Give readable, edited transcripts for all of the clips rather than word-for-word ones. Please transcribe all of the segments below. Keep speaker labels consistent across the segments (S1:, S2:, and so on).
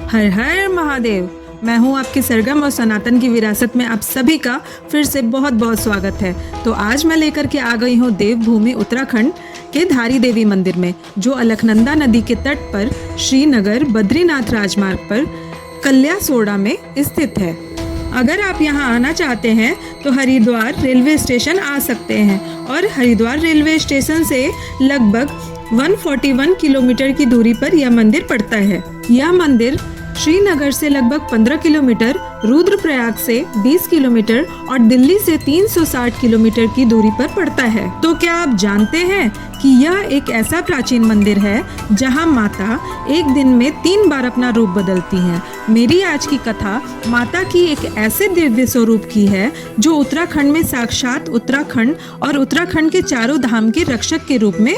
S1: हर हर महादेव। मैं हूं आपकी सरगम और सनातन की विरासत में आप सभी का फिर से बहुत बहुत स्वागत है। तो आज मैं लेकर के आ गई हूं देवभूमि उत्तराखंड के धारी देवी मंदिर में, जो अलकनंदा नदी के तट पर श्रीनगर बद्रीनाथ राजमार्ग पर कल्यासोड़ा में स्थित है। अगर आप यहां आना चाहते हैं तो हरिद्वार रेलवे स्टेशन आ सकते हैं और हरिद्वार रेलवे स्टेशन से लगभग 141 किलोमीटर की दूरी पर यह मंदिर पड़ता है। यह मंदिर श्रीनगर से लगभग 15 किलोमीटर, रुद्रप्रयाग से 20 किलोमीटर और दिल्ली से 360 किलोमीटर की दूरी पर पड़ता है। तो क्या आप जानते हैं कि यह एक ऐसा प्राचीन मंदिर है जहां माता एक दिन में 3 बार अपना रूप बदलती हैं। मेरी आज की कथा माता की एक ऐसे दिव्य स्वरूप की है जो उत्तराखंड में साक्षात उत्तराखंड और उत्तराखंड के चारों धाम के रक्षक के रूप में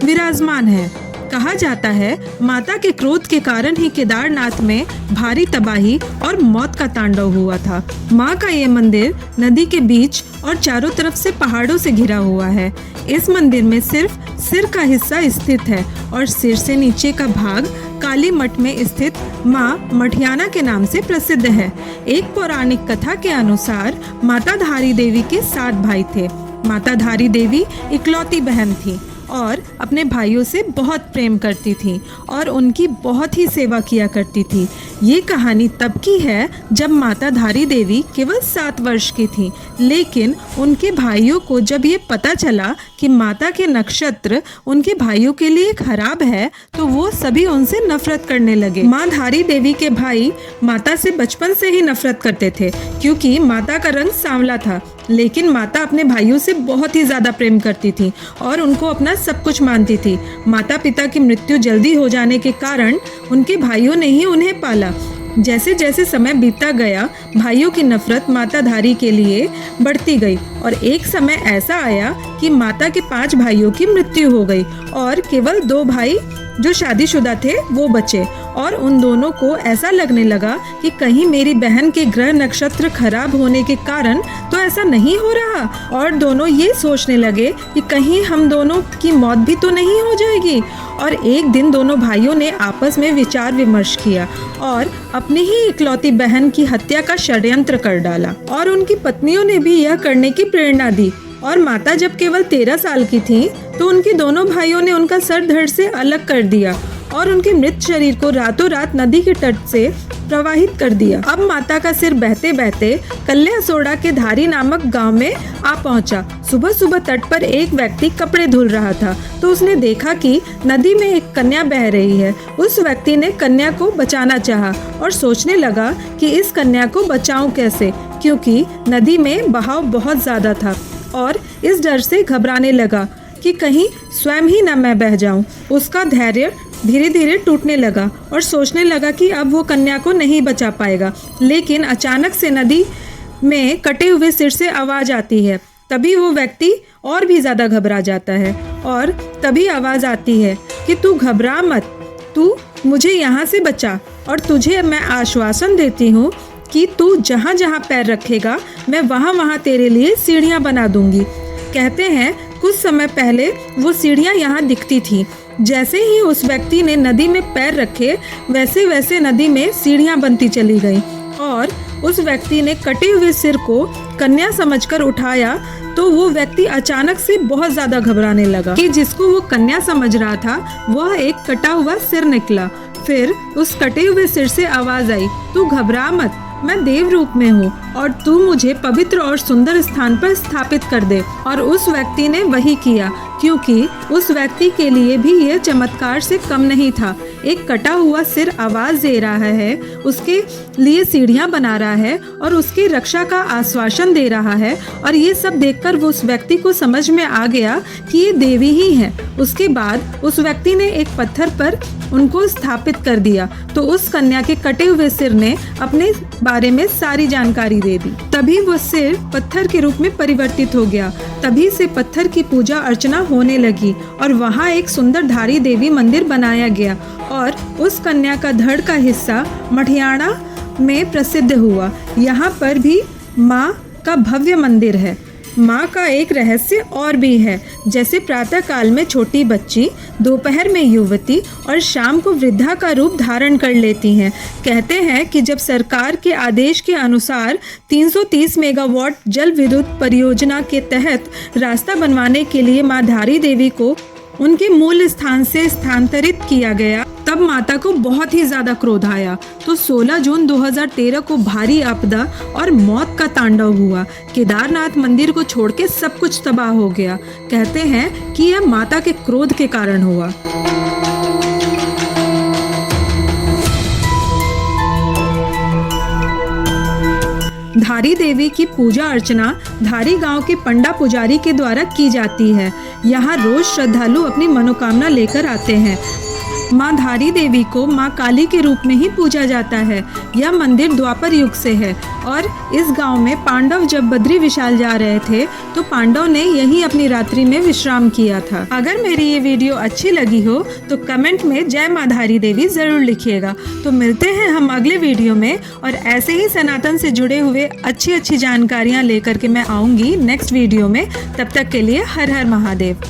S1: विराजमान है। कहा जाता है माता के क्रोध के कारण ही केदारनाथ में भारी तबाही और मौत का तांडव हुआ था। माँ का ये मंदिर नदी के बीच और चारों तरफ से पहाड़ों से घिरा हुआ है। इस मंदिर में सिर्फ सिर का हिस्सा स्थित है और सिर से नीचे का भाग काली मठ में स्थित माँ मठियाना के नाम से प्रसिद्ध है। एक पौराणिक कथा के अनुसार माता धारी देवी के 7 भाई थे। माता धारी देवी इकलौती बहन थी और अपने भाइयों से बहुत प्रेम करती थी और उनकी बहुत ही सेवा किया करती थी। ये कहानी तब की है जब माता धारी देवी केवल 7 वर्ष की थी, लेकिन उनके भाइयों को जब ये पता चला कि माता के नक्षत्र उनके भाइयों के लिए खराब है तो वो सभी उनसे नफरत करने लगे। माँ धारी देवी के भाई माता से बचपन से ही नफरत करते थे क्योंकि माता का रंग सांवला था, लेकिन माता अपने भाइयों से बहुत ही ज़्यादा प्रेम करती थी और उनको अपना सब कुछ मानती थी। माता पिता की मृत्यु जल्दी हो जाने के कारण उनके भाइयों ने ही उन्हें पाला। जैसे जैसे समय बीतता गया भाइयों की नफरत माता धारी के लिए बढ़ती गई और एक समय ऐसा आया कि माता के 5 भाइयों की मृत्यु हो गई और केवल 2 भाई जो शादीशुदा थे वो बचे। और उन दोनों को ऐसा लगने लगा कि कहीं मेरी बहन के ग्रह नक्षत्र खराब होने के कारण तो ऐसा नहीं हो रहा, और दोनों ये सोचने लगे कि कहीं हम दोनों की मौत भी तो नहीं हो जाएगी। और एक दिन दोनों भाइयों ने आपस में विचार विमर्श किया और अपनी ही इकलौती बहन की हत्या का षड्यंत्र कर डाला और उनकी पत्नियों ने भी यह करने की प्रेरणा दी। और माता जब केवल 13 साल की थी तो उनके दोनों भाइयों ने उनका सर धड़ से अलग कर दिया और उनके मृत शरीर को रातों रात नदी के तट से प्रवाहित कर दिया। अब माता का सिर बहते बहते कल्यासोड़ा के धारी नामक गांव में आ पहुंचा। सुबह सुबह तट पर एक व्यक्ति कपड़े धुल रहा था तो उसने देखा कि नदी में एक कन्या बह रही है। उस व्यक्ति ने कन्या को बचाना चाहा और सोचने लगा कि इस कन्या को बचाऊं कैसे, क्योंकि नदी में बहाव बहुत ज्यादा था और इस डर से घबराने लगा कि कहीं स्वयं ही न मैं बह जाऊं। उसका धैर्य धीरे धीरे टूटने लगा और सोचने लगा कि अब वो कन्या को नहीं बचा पाएगा। लेकिन अचानक से नदी में कटे हुए सिर से आवाज़ आती है। तभी वो व्यक्ति और भी ज़्यादा घबरा जाता है और तभी आवाज़ आती है कि तू घबरा मत, तू मुझे यहाँ से बचा और तुझे मैं आश्वासन देती हूँ कि तू जहाँ जहाँ पैर रखेगा मैं वहाँ वहाँ तेरे लिए सीढ़ियाँ बना दूँगी। कहते हैं कुछ समय पहले वो सीढ़ियाँ यहाँ दिखती थी। जैसे ही उस व्यक्ति ने नदी में पैर रखे वैसे वैसे नदी में सीढ़ियाँ बनती चली गई और उस व्यक्ति ने कटे हुए सिर को कन्या समझकर उठाया तो वो व्यक्ति अचानक से बहुत ज़्यादा घबराने लगा कि जिसको वो कन्या समझ रहा था वह एक कटा हुआ सिर निकला। फिर उस कटे हुए सिर से आवाज़ आई, तू घबरा मत, मैं देव रूप में हूँ और तू मुझे पवित्र और सुंदर स्थान पर स्थापित कर दे। और उस व्यक्ति ने वही किया, क्योंकि उस व्यक्ति के लिए भी यह चमत्कार से कम नहीं था। एक कटा हुआ सिर आवाज़ दे रहा है, उसके लिए सीढ़ियाँ बना रहा है और उसकी रक्षा का आश्वासन दे रहा है। और ये सब देखकर वो उस व्यक्ति को समझ में आ गया कि ये देवी ही है। उसके बाद उस व्यक्ति ने एक पत्थर पर उनको स्थापित कर दिया तो उस कन्या के कटे हुए सिर ने अपने बारे में सारी जानकारी दे दी। तभी वो सिर पत्थर के रूप में परिवर्तित हो गया। तभी से पत्थर की पूजा अर्चना होने लगी और वहाँ एक सुंदर धारी देवी मंदिर बनाया गया और उस कन्या का धड़ का हिस्सा मठियाना में प्रसिद्ध हुआ। यहाँ पर भी माँ का भव्य मंदिर है। माँ का एक रहस्य और भी है, जैसे प्रातः काल में छोटी बच्ची, दोपहर में युवती और शाम को वृद्धा का रूप धारण कर लेती हैं। कहते हैं कि जब सरकार के आदेश के अनुसार 330 मेगावाट जल विद्युत परियोजना के तहत रास्ता बनवाने के लिए माँ धारी देवी को उनके मूल स्थान से स्थानांतरित किया गया, तब माता को बहुत ही ज्यादा क्रोध आया। तो 16 जून 2013 को भारी आपदा और मौत का तांडव हुआ। केदारनाथ मंदिर को छोड़ के सब कुछ तबाह हो गया। कहते हैं कि यह माता के क्रोध के कारण हुआ। धारी देवी की पूजा अर्चना धारी गांव के पंडा पुजारी के द्वारा की जाती है। यहाँ रोज श्रद्धालु अपनी मनोकामना लेकर आते हैं। माँ धारी देवी को माँ काली के रूप में ही पूजा जाता है। यह मंदिर द्वापर युग से है और इस गांव में पांडव जब बद्री विशाल जा रहे थे तो पांडव ने यहीं अपनी रात्रि में विश्राम किया था। अगर मेरी ये वीडियो अच्छी लगी हो तो कमेंट में जय माँ धारी देवी जरूर लिखिएगा। तो मिलते हैं हम अगले वीडियो में, और ऐसे ही सनातन से जुड़े हुए अच्छी जानकारियाँ लेकर के मैं आऊँगी नेक्स्ट वीडियो में। तब तक के लिए हर हर महादेव।